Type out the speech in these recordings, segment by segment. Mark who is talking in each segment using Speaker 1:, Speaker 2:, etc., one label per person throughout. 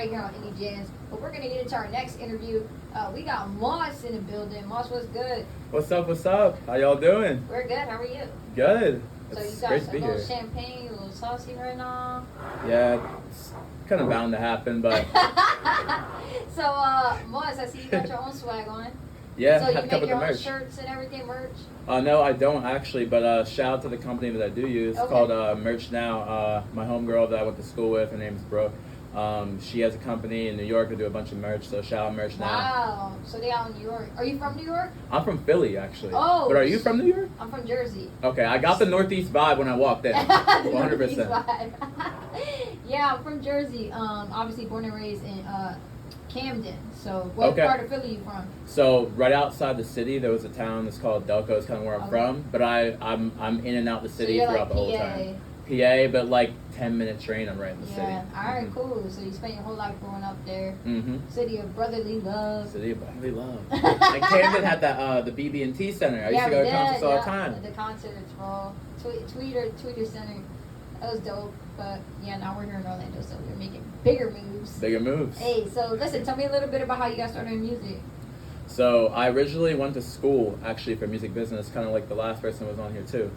Speaker 1: right here on Indie Jamz. But we're gonna get into our next interview. We got Moss in the building. Moss, what's good?
Speaker 2: What's up? What's up? How y'all doing?
Speaker 1: We're good. How are you?
Speaker 2: Good.
Speaker 1: So
Speaker 2: It's
Speaker 1: you got
Speaker 2: great to
Speaker 1: a
Speaker 2: be
Speaker 1: little
Speaker 2: here.
Speaker 1: champagne, a little saucy right now.
Speaker 2: Yeah, it's kind of bound to happen, but
Speaker 1: So Moss, I see you got your own swag on.
Speaker 2: yeah,
Speaker 1: So
Speaker 2: had
Speaker 1: you
Speaker 2: to come
Speaker 1: make
Speaker 2: with
Speaker 1: your
Speaker 2: the
Speaker 1: own
Speaker 2: merch.
Speaker 1: shirts and everything, merch.
Speaker 2: No, I don't actually, but shout out to the company that I do use. It's
Speaker 1: Okay.
Speaker 2: called Merch Now. My homegirl that I went to school with, her name's Brooke. She has a company in New York to do a bunch of merch, so shout out Merch Now.
Speaker 1: Wow. So they out in New York. Are you from New York?
Speaker 2: I'm from Philly, actually.
Speaker 1: Oh.
Speaker 2: But are you from New York?
Speaker 1: I'm from Jersey.
Speaker 2: Okay, I got the Northeast vibe when I walked in. 100%.
Speaker 1: Yeah, I'm from Jersey. Obviously born and raised in Camden. So what
Speaker 2: Okay.
Speaker 1: part of Philly you from?
Speaker 2: So right outside the city, there was a town that's called Delco. It's kind of where I'm
Speaker 1: Okay.
Speaker 2: from, but I'm in and out the city
Speaker 1: you're
Speaker 2: throughout
Speaker 1: like
Speaker 2: the whole
Speaker 1: PA.
Speaker 2: time. PA, but like 10-minute train, I'm right in the city.
Speaker 1: Yeah. All right, cool. So you spent your whole life growing up there.
Speaker 2: Mm-hmm.
Speaker 1: City of brotherly love.
Speaker 2: City of brotherly love. And Camden had that the BB&T Center. I used to go to concerts all the time.
Speaker 1: The concerts, bro. Tweeter Center. That was dope. But yeah, now we're here in Orlando, so we're making bigger moves.
Speaker 2: Bigger moves.
Speaker 1: Hey, so listen, tell me a little bit about how you got started in music.
Speaker 2: So I originally went to school actually for music business, kind of like the last person was on here too.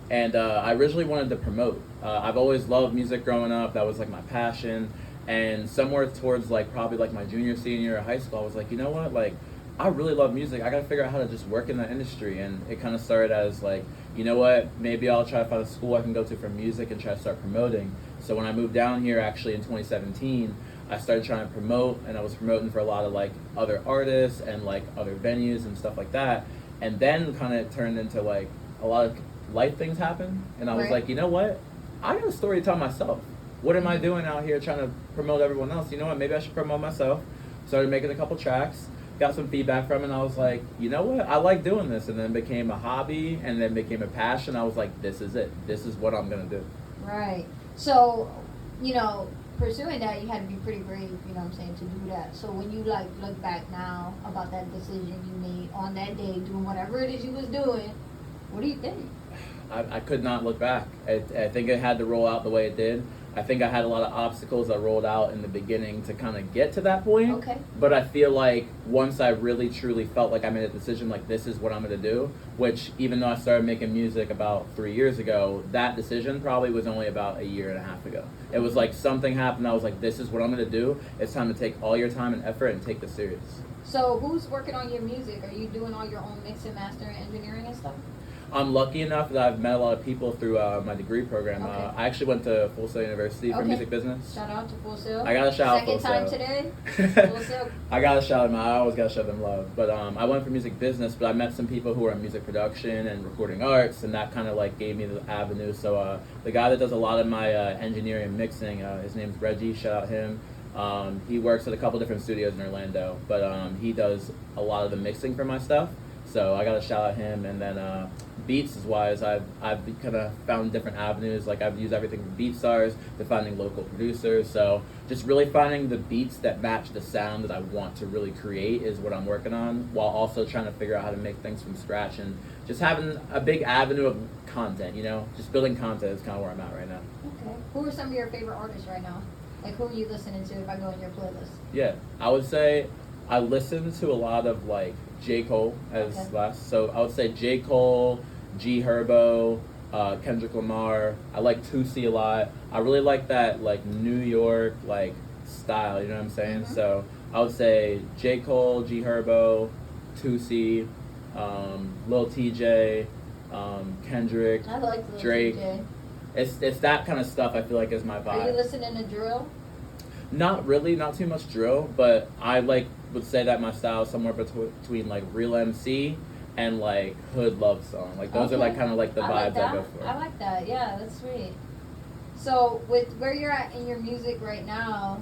Speaker 2: And I originally wanted to promote. I've always loved music growing up. That was like my passion. And somewhere towards like probably like my junior, senior year of high school, I was like, you know what, like I really love music. I got to figure out how to just work in that industry. And it kind of started as like, you know what, maybe I'll try to find a school I can go to for music and try to start promoting. So when I moved down here actually in 2017, I started trying to promote, and I was promoting for a lot of like other artists and like other venues and stuff like that. And then kind of turned into like a lot of life things happen. And I was
Speaker 1: Right.
Speaker 2: like, you know what, I got a story to tell myself. What am I doing out here trying to promote everyone else? You know what, maybe I should promote myself. Started making a couple tracks. Got some feedback from it, and I was like, you know what, I like doing this. And then it became a hobby, and then became a passion. I was like, this is it. This is what I'm going to do.
Speaker 1: Right. So, you know, pursuing that, you had to be pretty brave, you know what I'm saying, to do that. So when you like look back now about that decision you made on that day, doing whatever it is you was doing, what do you think?
Speaker 2: I could not look back. I think it had to roll out the way it did. I think I had a lot of obstacles that rolled out in the beginning to kind of get to that point.
Speaker 1: Okay.
Speaker 2: But I feel like once I really truly felt like I made a decision, like this is what I'm going to do, which even though I started making music about 3 years ago, that decision probably was only about a year and a half ago. It was like something happened. I was like, this is what I'm going to do. It's time to take all your time and effort and take this serious.
Speaker 1: So who's working on your music? Are you doing all your own mix and master and engineering and stuff?
Speaker 2: I'm lucky enough that I've met a lot of people through my degree program.
Speaker 1: Okay.
Speaker 2: I actually went to Full Sail University for
Speaker 1: Okay.
Speaker 2: music business.
Speaker 1: Shout out to Full Sail.
Speaker 2: I gotta shout out
Speaker 1: Second
Speaker 2: Full
Speaker 1: time
Speaker 2: Sail.
Speaker 1: today. Full Sail.
Speaker 2: I gotta shout them out. I always gotta show them love. But I went for music business, but I met some people who are in music production and recording arts, and that kind of like gave me the avenue. So the guy that does a lot of my engineering and mixing, his name's Reggie. Shout out him. He works at a couple different studios in Orlando, but he does a lot of the mixing for my stuff. So I gotta shout out him. And then beats wise, I've kind of found different avenues. Like I've used everything from BeatStars to finding local producers. So just really finding the beats that match the sound that I want to really create is what I'm working on, while also trying to figure out how to make things from scratch and just having a big avenue of content. You know, just building content is kind of where I'm at right now.
Speaker 1: Okay. Who are some of your favorite artists right now? Like who are you listening to if I go in your playlist?
Speaker 2: Yeah, I would say I listen to a lot of like J. Cole as
Speaker 1: Okay.
Speaker 2: last. So I would say J. Cole, G Herbo, Kendrick Lamar. I like 2C a lot. I really like that like New York like style, you know what I'm saying?
Speaker 1: Mhm.
Speaker 2: So I would say J. Cole, G Herbo, 2C, Lil TJ, Kendrick,
Speaker 1: I like Lil
Speaker 2: Drake.
Speaker 1: TJ.
Speaker 2: It's that kind of stuff I feel like is my vibe.
Speaker 1: Are you listening to drill?
Speaker 2: Not really, not too much drill, but I like would say that my style is somewhere between like real MC and like hood love song. Like those are like
Speaker 1: Okay.
Speaker 2: kind of like the
Speaker 1: I like
Speaker 2: vibes
Speaker 1: that.
Speaker 2: I go for.
Speaker 1: I like that. Yeah, that's sweet. So with where you're at in your music right now,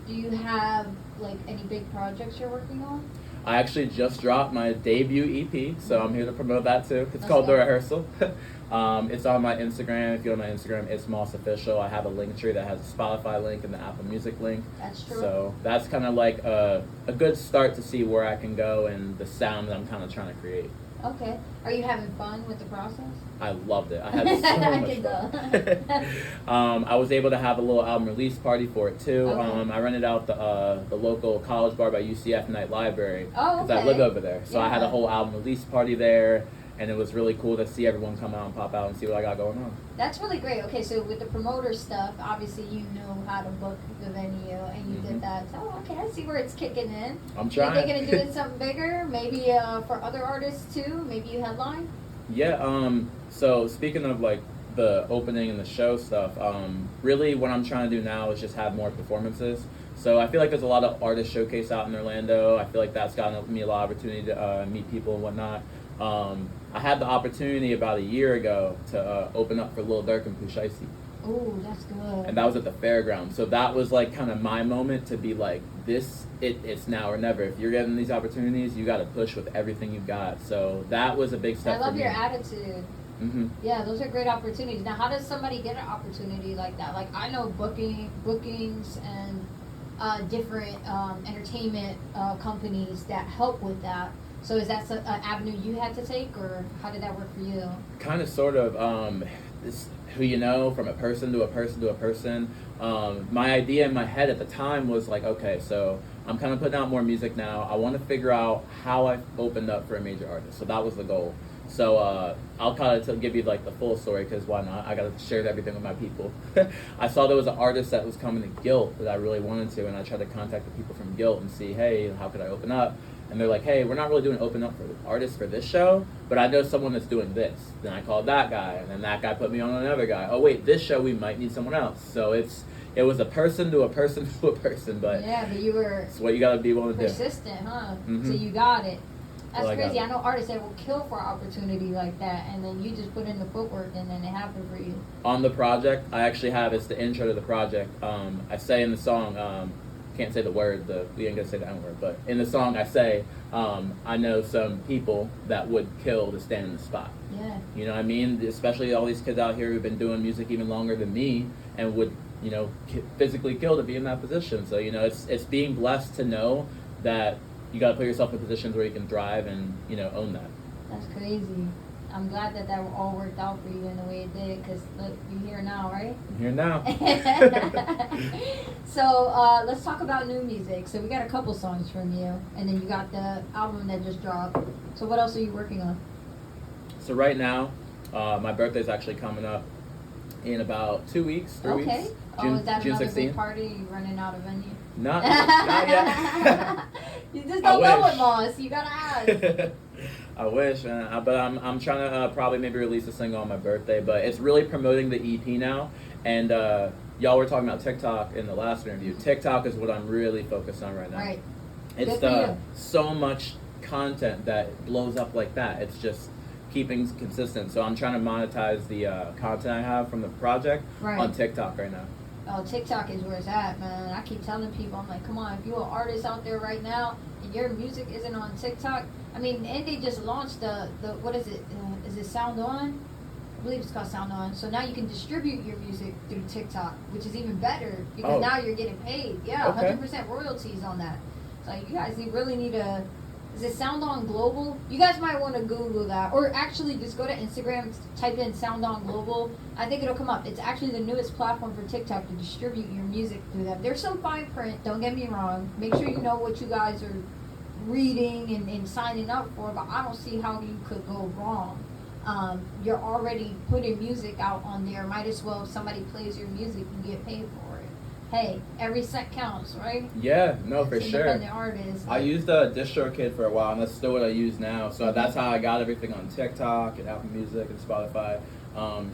Speaker 1: do you have like any big projects you're working on?
Speaker 2: I actually just dropped my debut EP, so I'm here to promote that too. It's
Speaker 1: Let's
Speaker 2: called
Speaker 1: go.
Speaker 2: The Rehearsal. It's on my Instagram. If you go to my Instagram, it's Moss Official. I have a link tree that has a Spotify link and the Apple Music link.
Speaker 1: That's true.
Speaker 2: So that's kind of like a good start to see where I can go and the sound that I'm kind of trying to create.
Speaker 1: Okay. Are you having fun with the process?
Speaker 2: I loved it. I had so much fun. I was able to have a little album release party for it too.
Speaker 1: Okay.
Speaker 2: I rented out the local college bar by UCF Night Library
Speaker 1: Oh, okay.
Speaker 2: I live over there. So I had a
Speaker 1: Yeah.
Speaker 2: whole album release party there, and it was really cool to see everyone come out and pop out and see what I got going on.
Speaker 1: That's really great. Okay, so with the promoter stuff, obviously you know how to book the venue, and you did that. So, okay, I see where it's kicking in.
Speaker 2: I'm trying.
Speaker 1: Think they're gonna do it something bigger? Maybe for other artists too. Maybe you headline.
Speaker 2: Yeah. So speaking of like the opening and the show stuff, really what I'm trying to do now is just have more performances. So I feel like there's a lot of artist showcase out in Orlando. I feel like that's gotten me a lot of opportunity to meet people and whatnot. I had the opportunity about a year ago to open up for Lil Durk and Pooh Shiesty.
Speaker 1: Ooh, that's good.
Speaker 2: And that was at the fairground. So that was like kind of my moment to be like, it's now or never. If you're getting these opportunities, you got to push with everything you got. So that was a big step
Speaker 1: I love
Speaker 2: for
Speaker 1: your
Speaker 2: me.
Speaker 1: attitude.
Speaker 2: Mm-hmm.
Speaker 1: Yeah, those are great opportunities. Now, how does somebody get an opportunity like that? Like, I know bookings and different entertainment companies that help with that. So is that an avenue you had to take, or how did that work for you?
Speaker 2: Kind of, sort of. This, who you know, from a person to a person to a person. My idea in my head at the time was like, okay, so I'm kind of putting out more music now. I want to figure out how I opened up for a major artist. So that was the goal. So I'll kind of give you like the full story, because why not? I got to share everything with my people. I saw there was an artist that was coming to Guilt that I really wanted to, and I tried to contact the people from Guilt and see, hey, how could I open up? And they're like, hey, we're not really doing open up for artists for this show, but I know someone that's doing this. Then I called that guy, and then that guy put me on another guy. Oh wait, this show we might need someone else. So it was a person to a person to a person, but
Speaker 1: yeah, but you were
Speaker 2: it's what you got to be willing to do.
Speaker 1: persistent, huh?
Speaker 2: Mm-hmm.
Speaker 1: So you got it. That's
Speaker 2: Well,
Speaker 1: crazy. I know artists that will kill for an opportunity like that, and then you just put in the footwork, and then it happened for you.
Speaker 2: On the project, I actually have, it's the intro to the project. I say in the song, can't say the word, we ain't gonna say the N-word, but in the song I say, I know some people that would kill to stand in the spot.
Speaker 1: Yeah.
Speaker 2: You know what I mean? Especially all these kids out here who've been doing music even longer than me and would, you know, physically kill to be in that position. So, you know, it's being blessed to know that you gotta put yourself in positions where you can thrive and, you know, own that.
Speaker 1: That's crazy. I'm glad that all worked out for you in the way it did, because look, you're here now, right?
Speaker 2: I'm here now.
Speaker 1: So let's talk about new music. So we got a couple songs from you, and then you got the album that just dropped. So what else are you working on?
Speaker 2: So right now, my birthday's actually coming up in about 2 weeks, 3 weeks.
Speaker 1: Okay.
Speaker 2: June,
Speaker 1: Is that
Speaker 2: June
Speaker 1: another
Speaker 2: 16th.
Speaker 1: big party? You running out of venue?
Speaker 2: Not yet.
Speaker 1: You just
Speaker 2: I
Speaker 1: don't know
Speaker 2: wish.
Speaker 1: it, Moss. You gotta ask.
Speaker 2: I wish, but I'm trying to probably maybe release a single on my birthday. But it's really promoting the EP now, and y'all were talking about TikTok in the last interview. TikTok is what I'm really focused on right now.
Speaker 1: Right.
Speaker 2: It's
Speaker 1: Good for you.
Speaker 2: so much content that blows up like that. It's just keeping consistent. So I'm trying to monetize the content I have from the project
Speaker 1: Right.
Speaker 2: on TikTok right now.
Speaker 1: Oh, TikTok is where it's at, man. I keep telling people, I'm like, come on, if you're an artist out there right now and your music isn't on TikTok, I mean, and they just launched the what is it? Is it Sound On? I believe it's called Sound On. So now you can distribute your music through TikTok, which is even better because now you're getting paid. Yeah,
Speaker 2: Okay.
Speaker 1: 100% royalties on that. So you guys really need to. Is it Sound On Global? You guys might want to Google that, or actually just go to Instagram, type in Sound On Global. I think it'll come up. It's actually the newest platform for TikTok to distribute your music through them. There's some fine print, don't get me wrong. Make sure you know what you guys are reading and signing up for, but I don't see how you could go wrong. You're already putting music out on there. Might as well, if somebody plays your music, you get paid for it. Hey, every cent counts, right?
Speaker 2: Yeah, no, for
Speaker 1: It's
Speaker 2: sure.
Speaker 1: independent artists.
Speaker 2: I used DistroKid for a while, and that's still what I use now. So that's how I got everything on TikTok and Apple Music and Spotify.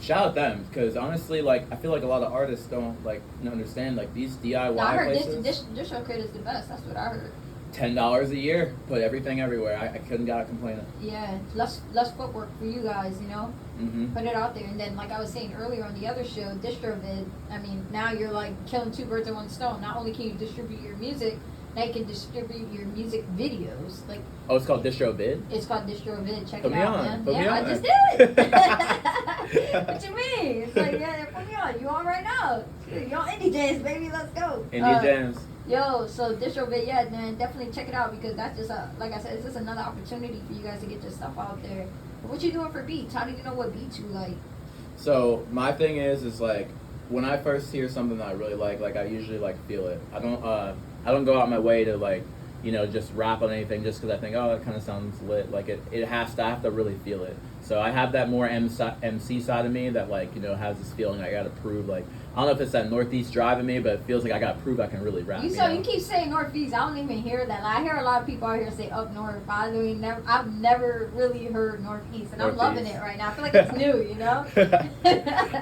Speaker 2: Shout out them, because honestly, like I feel like a lot of artists don't understand like these DIY
Speaker 1: No, I heard
Speaker 2: places.
Speaker 1: DistroKid is the best. That's what I heard.
Speaker 2: $10 a year, put everything everywhere. I couldn't got complaining.
Speaker 1: Yeah, less footwork for you guys, you know.
Speaker 2: Mm-hmm.
Speaker 1: Put it out there, and then like I was saying earlier on the other show, DistroVid. I mean, now you're like killing two birds with one stone. Not only can you distribute your music, now you can distribute your music videos. Like,
Speaker 2: Oh, it's called DistroVid?
Speaker 1: it's called DistroVid. Check
Speaker 2: Put
Speaker 1: it
Speaker 2: me
Speaker 1: out,
Speaker 2: on.
Speaker 1: man.
Speaker 2: Put me
Speaker 1: Yeah,
Speaker 2: on.
Speaker 1: I just did. What you mean? It's like, yeah, put me on. You on right now? You're on Indie Jamz, baby. Let's go.
Speaker 2: Indie Jamz.
Speaker 1: Yo, so Distro Vignette, man, definitely check it out because that's just like I said, it's just another opportunity for you guys to get your stuff out there. But what you doing for beats? How do you know what beats you like?
Speaker 2: So my thing is like when I first hear something that I really like I usually like feel it. I don't go out my way to like, you know, just rap on anything just because I think, oh, that kind of sounds lit. Like I have to really feel it. So I have that more MC side of me that like, you know, has this feeling I got to prove. Like, I don't know if it's that Northeast drive in me, but it feels like I got to prove I can really rap.
Speaker 1: You keep saying Northeast. I don't even hear that. Like, I hear a lot of people out here say up north. I've never really heard Northeast, and Northeast. I'm loving it right now. I feel like it's new, you know?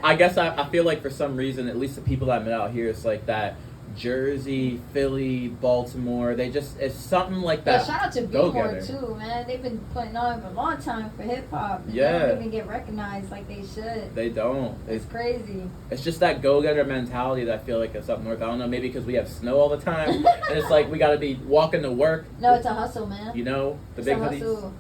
Speaker 2: I guess I feel like for some reason, at least the people that I met out here, it's like that Jersey, Philly, Baltimore. It's something like that.
Speaker 1: Yeah, shout out to Billboard too, man. They've been putting on for a long time for hip hop.
Speaker 2: Yeah,
Speaker 1: they don't even get recognized like they should.
Speaker 2: They don't.
Speaker 1: It's crazy.
Speaker 2: It's just that go-getter mentality that I feel like is up north. I don't know, maybe because we have snow all the time, and it's like we got to be walking to work.
Speaker 1: No, it's a hustle, man.
Speaker 2: You know,
Speaker 1: it's big hoodies.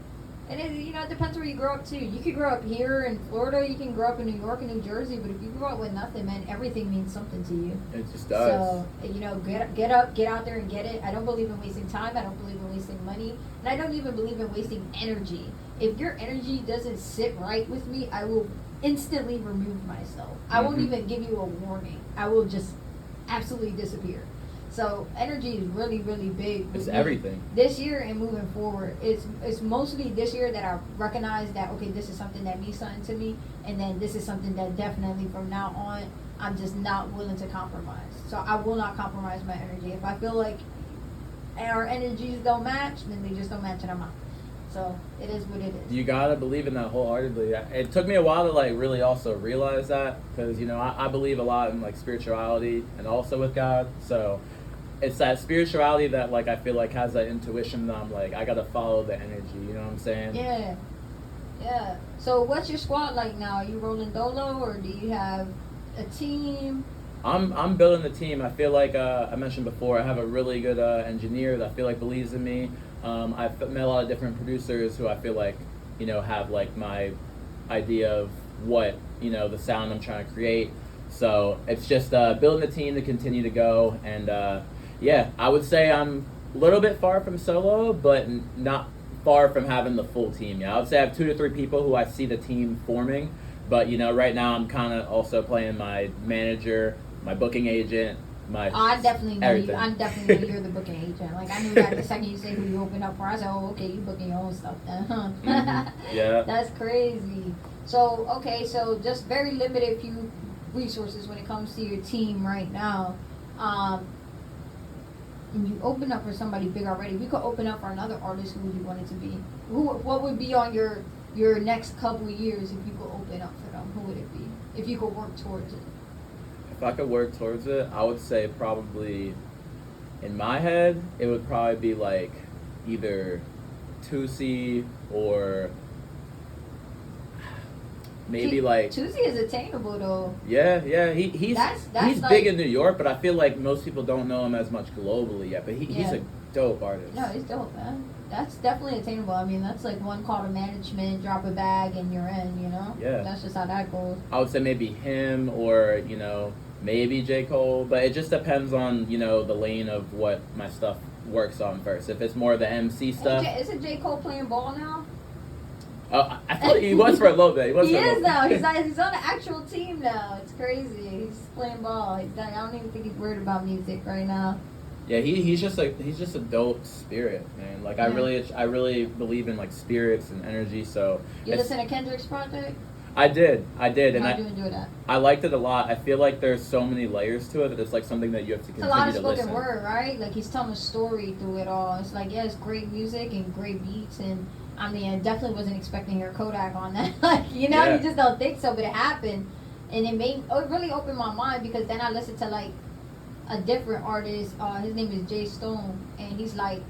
Speaker 1: And it, you know, it depends where you grow up too. You could grow up here in Florida, you can grow up in New York and New Jersey, but if you grow up with nothing, man, everything means something to you.
Speaker 2: It just does.
Speaker 1: So, you know, get out there and get it. I don't believe in wasting time. I don't believe in wasting money. And I don't even believe in wasting energy. If your energy doesn't sit right with me, I will instantly remove myself. I won't even give you a warning. I will just absolutely disappear. So energy is really, really big.
Speaker 2: It's everything.
Speaker 1: This year and moving forward, it's mostly this year that I recognize that, okay, this is something that means something to me, and then this is something that definitely from now on, I'm just not willing to compromise. So I will not compromise my energy. If I feel like our energies don't match, then they just don't match and I'm out. So it is what it is.
Speaker 2: You gotta believe in that wholeheartedly. It took me a while to like really also realize that because, you know, I believe a lot in like spirituality and also with God. So it's that spirituality that like I feel like has that intuition that I'm like I gotta follow the energy. You know what I'm saying?
Speaker 1: Yeah, yeah. So what's your squad like now? Are you rolling dolo or do you have a team?
Speaker 2: I'm building the team. I feel like I mentioned before, I have a really good engineer that I feel like believes in me. I've met a lot of different producers who I feel like, you know, have like my idea of what, you know, the sound I'm trying to create. So it's just building the team to continue to go. And yeah, I would say I'm a little bit far from solo, but not far from having the full team. Yeah, I would say I have 2 to 3 people who I see the team forming. But, you know, right now I'm kind of also playing my manager, my booking agent,
Speaker 1: I definitely know
Speaker 2: everything.
Speaker 1: you. I definitely know you're the booking agent. Like, I knew that the second you say who you opened up for. I said, oh, okay, you booking your own stuff then, huh?
Speaker 2: Yeah.
Speaker 1: That's crazy. So, okay, so just very limited few resources when it comes to your team right now. And you open up for somebody big already. We could open up for another artist. Who would you want it to be? What would be on your next couple of years if you could open up for them? Who would it be? If you could work towards it.
Speaker 2: If I could work towards it, I would say probably, in my head, it would probably be like either Tusi or maybe like
Speaker 1: Tusi is attainable though.
Speaker 2: Yeah, he's
Speaker 1: that's
Speaker 2: big in New York, but I feel like most people don't know him as much globally yet. But he's a dope artist.
Speaker 1: No, he's dope, man. That's definitely attainable. I mean, that's like one call to management, drop a bag, and you're in. You know.
Speaker 2: Yeah.
Speaker 1: That's just how that goes.
Speaker 2: I would say maybe him or, you know, maybe J. Cole, but it just depends on, you know, the lane of what my stuff works on first. If it's more the MC stuff.
Speaker 1: Isn't J. Cole playing ball now?
Speaker 2: I thought he was for a little bit.
Speaker 1: He is now. He's on the actual team now. It's crazy. He's playing ball. I don't even think he's worried about music right now.
Speaker 2: Yeah, he's just a dope spirit, man. Like, yeah. I really believe in like spirits and energy. So
Speaker 1: you listen to Kendrick's project?
Speaker 2: I did, and
Speaker 1: how do you enjoy that?
Speaker 2: I liked it a lot. I feel like there's so many layers to it that it's like something that you have to continue to listen.
Speaker 1: It's a lot of spoken word, right? Like, he's telling a story through it all. It's like, yeah, it's great music and great beats, and I mean, I definitely wasn't expecting your Kodak on that. Like, you know, you just don't think so, but it happened, and it really opened my mind because then I listened to like a different artist. His name is Jay Stone, and he's like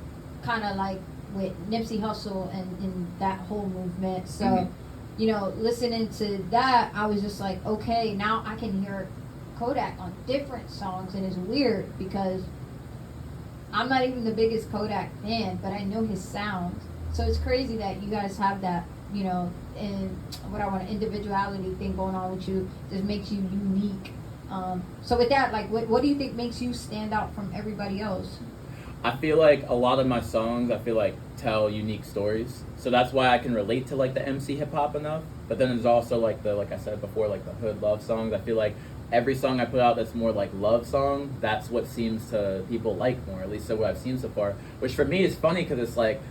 Speaker 1: kind of like with Nipsey Hussle and that whole movement. So, you know, listening to that, I was just like, okay, now I can hear Kodak on different songs, and it's weird because I'm not even the biggest Kodak fan, but I know his sound. So it's crazy that you guys have that, you know, and individuality thing going on with you. Just makes you unique So with that, like, what do you think makes you stand out from everybody else?
Speaker 2: I feel like a lot of my songs, I feel like, tell unique stories. So that's why I can relate to like the MC hip hop enough. But then there's also like like I said before, like the hood love songs. I feel like every song I put out that's more like love song, that's what seems to people like more. At least so what I've seen so far. Which for me is funny because it's like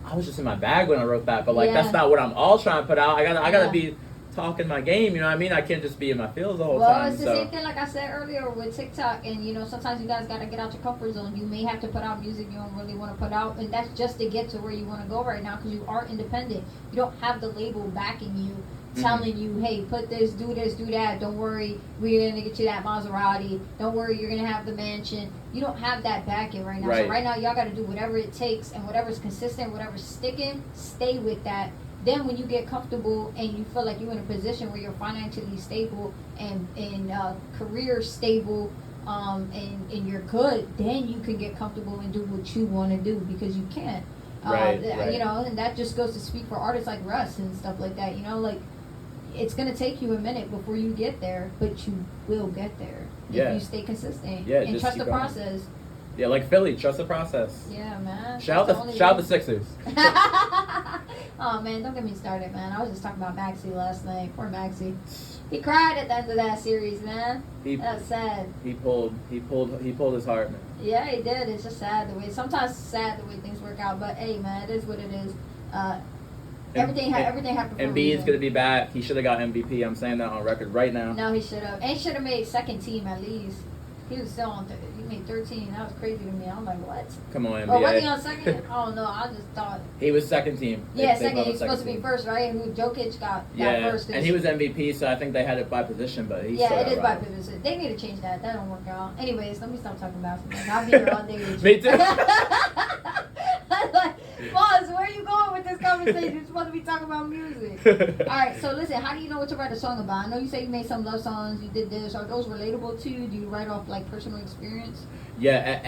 Speaker 2: I was just in my bag when I wrote that, but like that's not what I'm all trying to put out. I gotta be talking my game, you know what I mean? I can't just be in my feels the whole time.
Speaker 1: Well, it's the same thing like I said earlier with TikTok, and you know, sometimes you guys gotta get out your comfort zone. You may have to put out music you don't really want to put out, and that's just to get to where you want to go right now because you are independent. You don't have the label backing you, telling you, hey, put this, do that. Don't worry, we're gonna get you that Maserati. Don't worry, you're gonna have the mansion. You don't have that backing right now.
Speaker 2: Right.
Speaker 1: So right now, y'all gotta do whatever it takes, and whatever's consistent, whatever's sticking, stay with that. Then when you get comfortable and you feel like you're in a position where you're financially stable and career stable, and you're good, then you can get comfortable and do what you want to do because you can.
Speaker 2: Right.
Speaker 1: You know, and that just goes to speak for artists like Russ and stuff like that. You know, like it's gonna take you a minute before you get there, but you will get there if you stay consistent and trust the process.
Speaker 2: Yeah, like Philly, trust the process.
Speaker 1: Yeah, man.
Speaker 2: Shout out the Sixers.
Speaker 1: Oh man, don't get me started, man. I was just talking about Maxey last night. Poor Maxey. He cried at the end of that series, man. That was sad.
Speaker 2: He pulled his heart, man.
Speaker 1: Yeah, he did. It's just sad the way. Sometimes it's sad the way things work out, but hey, man, it is what it is. Everything happened for a
Speaker 2: Embiid's
Speaker 1: reason.
Speaker 2: gonna be back. He should have got MVP. I'm saying that on record right now.
Speaker 1: No, he should have. And he should have made second team at least. He was still on. He made 13. That was crazy to me. I'm like, what?
Speaker 2: Come on, NBA.
Speaker 1: Oh, was he on second? Oh no, I just thought.
Speaker 2: He was second team.
Speaker 1: Yeah, second. He was supposed to be first, right? Who Jokic got first.
Speaker 2: And he was MVP, so I think they had it by position, but he
Speaker 1: it is by position. They need to change that. That don't work out. Anyways, let me stop talking about something. I'll be here all day with you.
Speaker 2: Me too.
Speaker 1: Like, Boz, where are you going with this conversation? You're supposed to be talking about music. Alright, so listen, how do you know what to write a song about? I know you say you made some love songs, you did this. Are those relatable to you? Do you write off like personal experience?
Speaker 2: Yeah,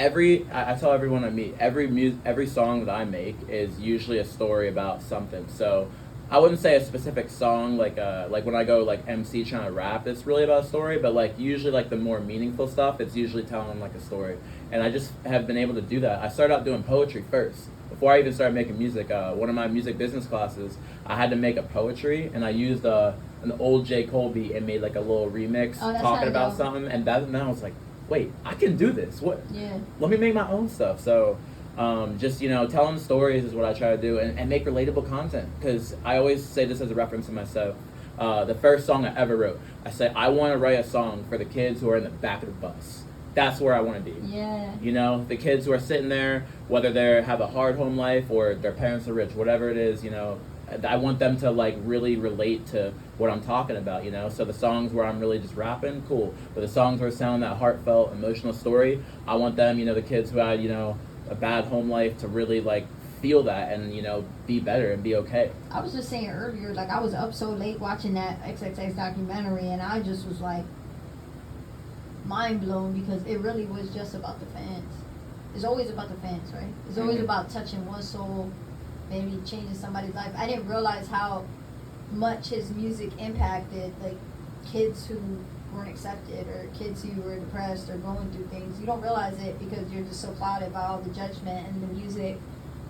Speaker 2: I tell everyone I meet, every song that I make is usually a story about something. So I wouldn't say a specific song like when I go like MC trying to rap, it's really about a story, but like usually like the more meaningful stuff, it's usually telling like a story. And I just have been able to do that. I started out doing poetry first. Before I even started making music, one of my music business classes, I had to make a poetry, and I used an old J. Cole beat and made like a little remix talking about something, and then I was like, wait, I can do this. What? Yeah. Let me make my own stuff. So just, you know, telling stories is what I try to do, and make relatable content, because I always say this as a reference to myself. The first song I ever wrote, I said, I want to write a song for the kids who are in the back of the bus. That's where I want to be. Yeah. You know, the kids who are sitting there, whether they have a hard home life or their parents are rich, whatever it is, you know, I want them to like really relate to what I'm talking about, you know. So the songs where I'm really just rapping, cool. But the songs where it's telling that heartfelt, emotional story, I want them, you know, the kids who had, you know, a bad home life to really like feel that and, you know, be better and be okay.
Speaker 1: I was just saying earlier, like I was up so late watching that XXX documentary, and I just was like mind blown because it really was just about the fans. It's always about the fans, right? It's always about touching one soul, maybe changing somebody's life. I didn't realize how much his music impacted like kids who weren't accepted or kids who were depressed or going through things. You don't realize it because you're just so clouded by all the judgment and the music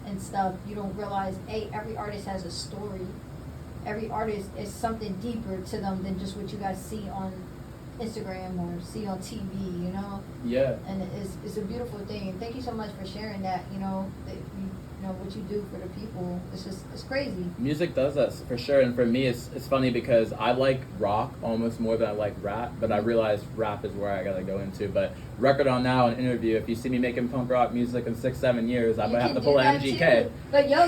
Speaker 1: and stuff. You don't realize, hey, every artist has a story. Every artist is something deeper to them than just what you guys see on Instagram or see on TV, you know?
Speaker 2: Yeah.
Speaker 1: And it's a beautiful thing. And thank you so much for sharing that, you know, that you know what you do for the people. It's crazy.
Speaker 2: Music does that for sure, and for me it's funny because I like rock almost more than I like rap, but I realize rap is where I gotta go into. But record on now, an interview, if you see me making punk rock music in 6-7 years, I might have to pull an MGK.
Speaker 1: Too. But yo,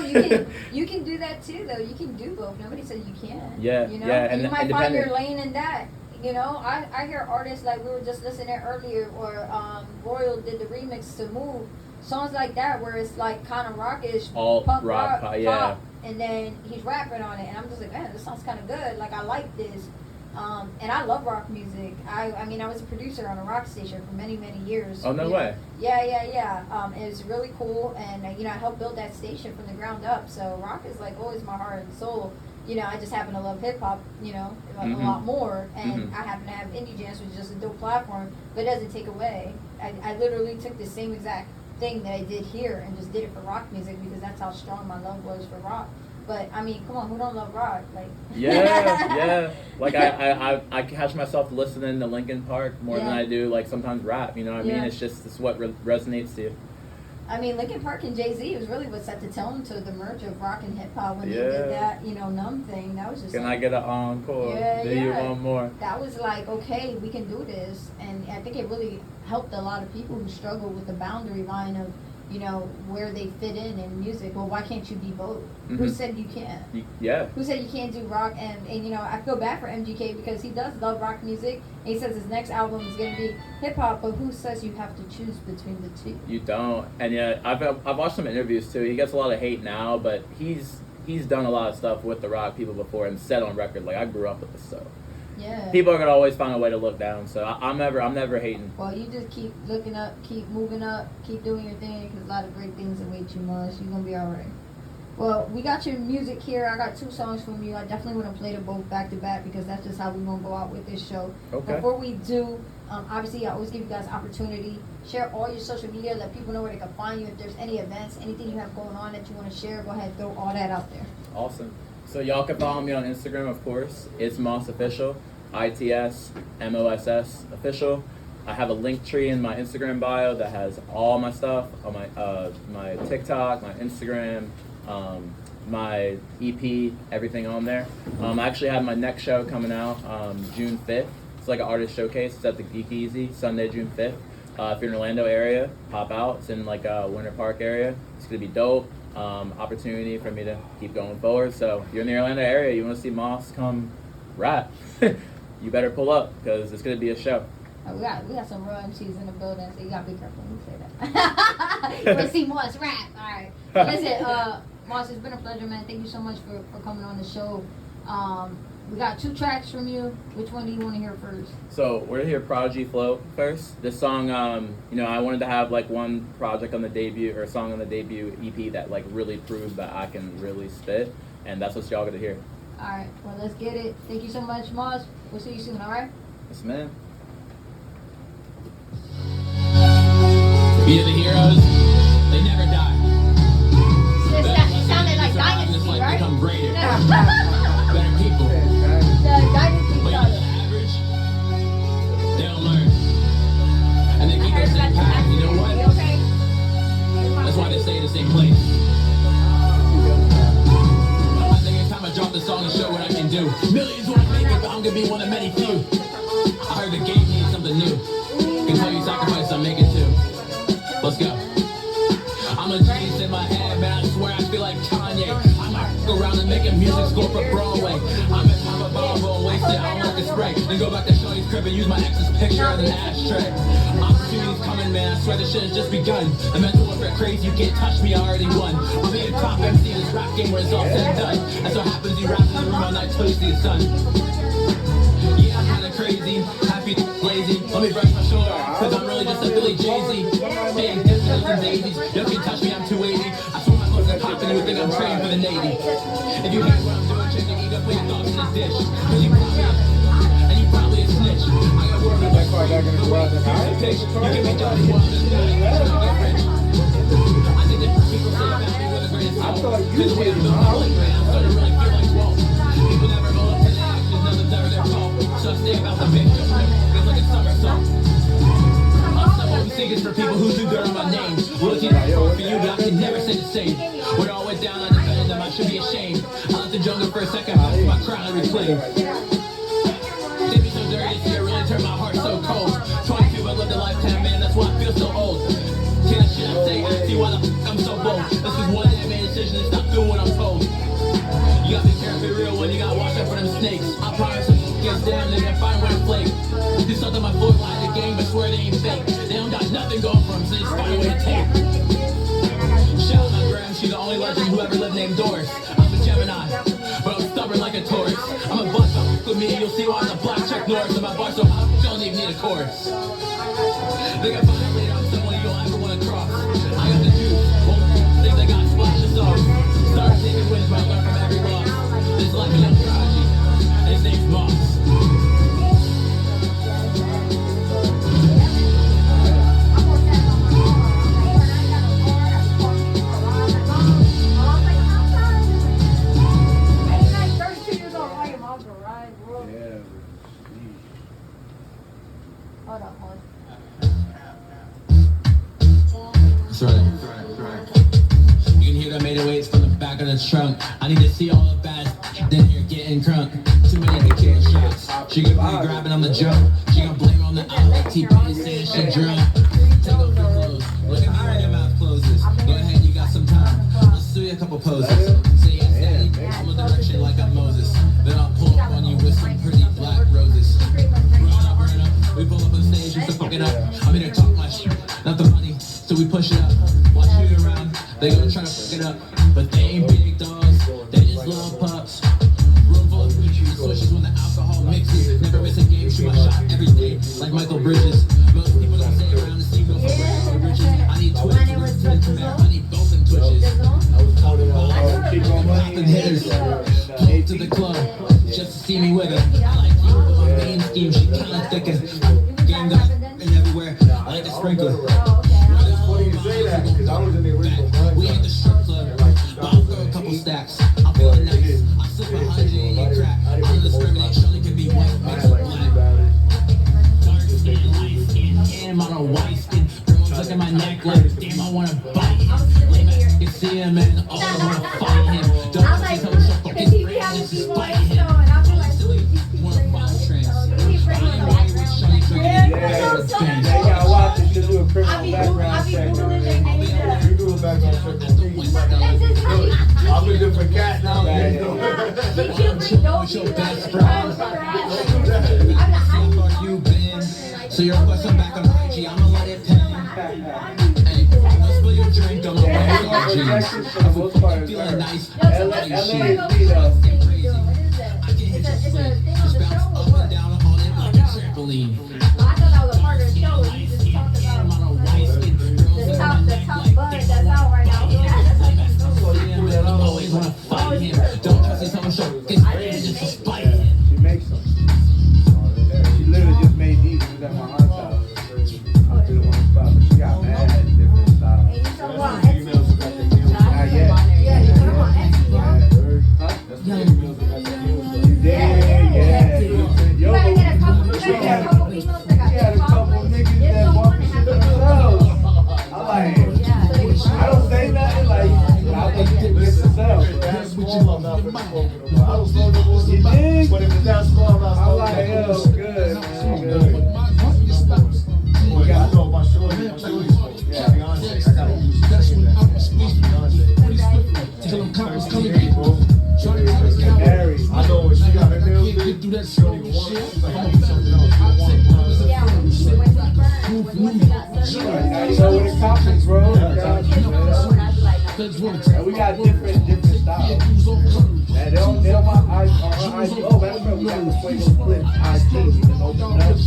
Speaker 1: you can do that too though. You can do both. Nobody said you can't.
Speaker 2: Yeah.
Speaker 1: You know?
Speaker 2: Yeah.
Speaker 1: And you might find your lane in that. You know, I hear artists like we were just listening earlier, or Royal did the remix to Move. Songs like that where it's like kind of rockish, punk rock, pop, and then he's rapping on it, and I'm just like, man, this sounds kind of good. Like I like this, and I love rock music. I mean, I was a producer on a rock station for many years.
Speaker 2: Oh no way.
Speaker 1: Yeah. It was really cool, and you know, I helped build that station from the ground up. So rock is like always my heart and soul. you know, I just happen to love hip hop, you know, a lot more, and I happen to have Indie Jamz, which is just a dope platform, but it doesn't take away. I literally took the same exact thing that I did here and just did it for rock music because that's how strong my love was for rock. But I mean, come on, who don't love rock? Like
Speaker 2: yeah. Like I catch myself listening to Linkin Park more than I do like sometimes rap. You know what I mean? It's what resonates to you.
Speaker 1: I mean, Linkin Park and Jay-Z was really what set the tone to the merge of rock and hip hop when they did that, you know, Numb thing. That was just.
Speaker 2: Can I get an encore? Do you want more?
Speaker 1: That was like, okay, we can do this, and I think it really helped a lot of people who struggle with the boundary line of, you know, where they fit in music. Well, why can't you be both? Who said you can't? Who said you can't do rock? And you know, I feel bad for MGK because he does love rock music. And he says his next album is going to be hip hop, but who says you have to choose between the two? You
Speaker 2: don't. And yeah, I've watched some interviews too. He gets a lot of hate now, but he's done a lot of stuff with the rock people before and said on record, like, I grew up with this stuff.
Speaker 1: Yeah.
Speaker 2: People are gonna always find a way to look down, so I'm never hating.
Speaker 1: Well, you just keep looking up, keep moving up, keep doing your thing, because a lot of great things await you, Moss. You're gonna be all right. Well, we got your music here. I got 2 songs from you. I definitely want to play them both back to back because that's just how we're gonna go out with this show.
Speaker 2: Okay.
Speaker 1: Before we do, obviously I always give you guys opportunity. Share all your social media. Let people know where they can find you. If there's any events, anything you have going on that you want to share, go ahead, throw all that out there.
Speaker 2: Awesome. So y'all can follow me on Instagram, of course. It's Moss Official. ITSMOSS official. I have a link tree in my Instagram bio that has all my stuff on my TikTok, my Instagram, my EP, everything on there. I actually have my next show coming out June 5th. It's like an artist showcase. It's at the Geek Easy, Sunday, June 5th. If you're in Orlando area, pop out. It's in like a Winter Park area. It's gonna be dope. Opportunity for me to keep going forward. So if you're in the Orlando area, you want to see Moss come rap. You better pull up because it's going to be a show.
Speaker 1: We got some real MCs in the building, so you got to be careful when you say that. You want to see Moss rap. All right. Listen, Moss, it's been a pleasure, man. Thank you so much for coming on the show. We got 2 tracks from you. Which one do you want to hear first?
Speaker 2: So we're going to hear Prodigy Flow first. This song, you know, I wanted to have like one project on the debut or song on the debut EP that like really proved that I can really spit. And that's what y'all going to hear.
Speaker 1: All right, well, let's get it. Thank you so much, Moss. We'll see you soon, all right?
Speaker 2: Yes, ma'am.
Speaker 3: Be the heroes, they never die.
Speaker 1: It sounded like Dynasty, right?
Speaker 3: Become greater. Better people.
Speaker 1: The Dynasty
Speaker 3: But
Speaker 1: started.
Speaker 3: the average, they don't learn. And they keep the same path. You know what?
Speaker 1: Okay.
Speaker 3: That's why they stay in the same place. I drop the song and show what I can do. Millions wanna make it, but I'm gonna be one of many few. I heard the game needs something new. Can tell you sacrifice I'm making too. Let's go. I'm a genius in my head, man. I swear I feel like Kanye. I might go around and making music score for Broadway. I'm at time of ball, waste it. I don't like to spray. Then go back to Shorty's crib and use my ex's picture as an ashtray. Opportunities coming, man. I swear this shit has just begun. The mental warfare crazy, you can't touch me, I already won. I'll be a top MC in this rap game when it's all said and done. That's what happens, you rap in the room all night till you see the sun. Yeah, I'm kinda crazy, happy, lazy. Let me brush my shoulder, cause I'm really just a Billy Jay-Z. Hey, this is some daisies. You can't touch me, I'm 280. I swear my clothes are popping, you would think I'm trained for the Navy. If you hate what I'm doing, check the ego, put your thoughts in this dish. Cause you probably a snitch. I got word of my car, back in the garage. You can be dirty while I'm just not rich. I think that people say about me with a grain of salt. Cause the way I'm doing my life, man, I'm starting to really feel like whoa. People never go up to the action, nothing's ever their fault. So I stay about the bitch, it's like a summer song. I'm singing for people who do dirt on my name. We're looking for you, but I can never say the same. When it all went down, I defended them, I should be ashamed. I left the jungle for a second, my crown I reclaimed. Did me so dirty, this year really turned my heart so cold. 22, I lived a lifetime, man, that's why I feel so old. See that shit I say, I see why the fuck I'm so bold. This is one day I made a decision to stop doing what I'm told. You gotta be careful, real when you gotta watch out for them snakes. I promise if it gets down, they gonna find where to flake. Do something my floor line the game, but swear they ain't fake. They don't got nothing going for them, so just find a way to take. Shout out my gram, she's the only legend who ever lived named Doris. I'm a Gemini, but I'm stubborn like a Taurus. I'm a bust up with me, you'll see why I'm the black check Norris. And my bar so hot, you don't even need a chorus. They got violated, I'm someone you don't ever wanna cross. I got the juice, things I got splash of sauce. Start taking wins, but I learn from every loss. This life That's right. You can hear the 808s from the back of the trunk. I need to see all the bad then you're getting crunk. Too many decay shots. She gonna be grabbing on the jump. She gonna blame it on the outlet. T-Pain saying she drunk. Take off your clothes. Look at me when your mouth closes. Go ahead, you got some time. Let's do a couple poses. Say yes, daddy. I'm a direction like I'm Moses. Then I'll pull up on you with some pretty black roses. Run up. We pull up on stage just to fuck it up. I'm here to talk my shit, not the money. So we push it up. Watch you around. They gonna try to fuck it up, but they ain't big dogs. They just little pups. Room full of switches when the alcohol mixes. Never miss a game. Shoot my shot every day, like Michael Bridges. Most people don't stay around to see go for riches. I need twitches. I need both and twitches. Popping hitters. Pull to the club just to see me with her. I like you, but my main scheme she kinda thicker. Game got and everywhere. I like the sprinkler. We ain't the strip club, but I'll throw a couple stacks. I'm feeling nice. I slip 100 in your crack. I don't discriminate. Shawty can be white, mixed with black. Dark skin, light skin, damn, I'm a white skin. Girls look at my neck like, damn, I wanna bite him. Lame ass can see him and all I wanna fight him. Don't let me tell you so fucking free and just spite him. Silly, wanna follow trends.
Speaker 4: They gotta watch it to do a criminal background check. You do a background check on me. I'm a different cat now.
Speaker 3: With your best friend. You been. So your question back on IG, I'ma let it pin. Hey, don't spill your drink on my jeans. I'm feeling nice. I can hit your slate. Just bounce up and down on it like a trampoline.
Speaker 1: I thought that was a harder show. You just talked about the top bud that's out right now.
Speaker 3: Always wanna fight him. Don't trust his own show. It's just to spite him.
Speaker 4: She makes them. She literally just made these. She was at my aunt's house. I did one spot, but she got mad different styles.
Speaker 1: And you saw what? Etsy.
Speaker 4: Not yet.
Speaker 1: Yeah, you put them on Etsy, yeah.
Speaker 4: Huh? You did, yeah.
Speaker 1: You gotta get a couple females that got
Speaker 4: She had a couple niggas that bought the shit themselves. I'm like, I don't say nothing, like, I think it gets itself.
Speaker 5: That's small enough for spoken about. I don't know the rules
Speaker 4: You
Speaker 5: about
Speaker 4: dig?
Speaker 5: it, but if it's that small enough,
Speaker 4: I'm like, yo, good, man, good.
Speaker 5: Well, yeah, I know my shorty spoke. Yeah, Beyonce, I gotta use
Speaker 4: Harry.
Speaker 5: I know when she got her nails did, she don't even want it. She's like, I need something else. I want it.
Speaker 1: Yeah, when he got
Speaker 4: Now you know where the confidence, bro. And we got different styles. And they'll my eyes, oh, that's right, we got the Fuego Clips IG. We can open up.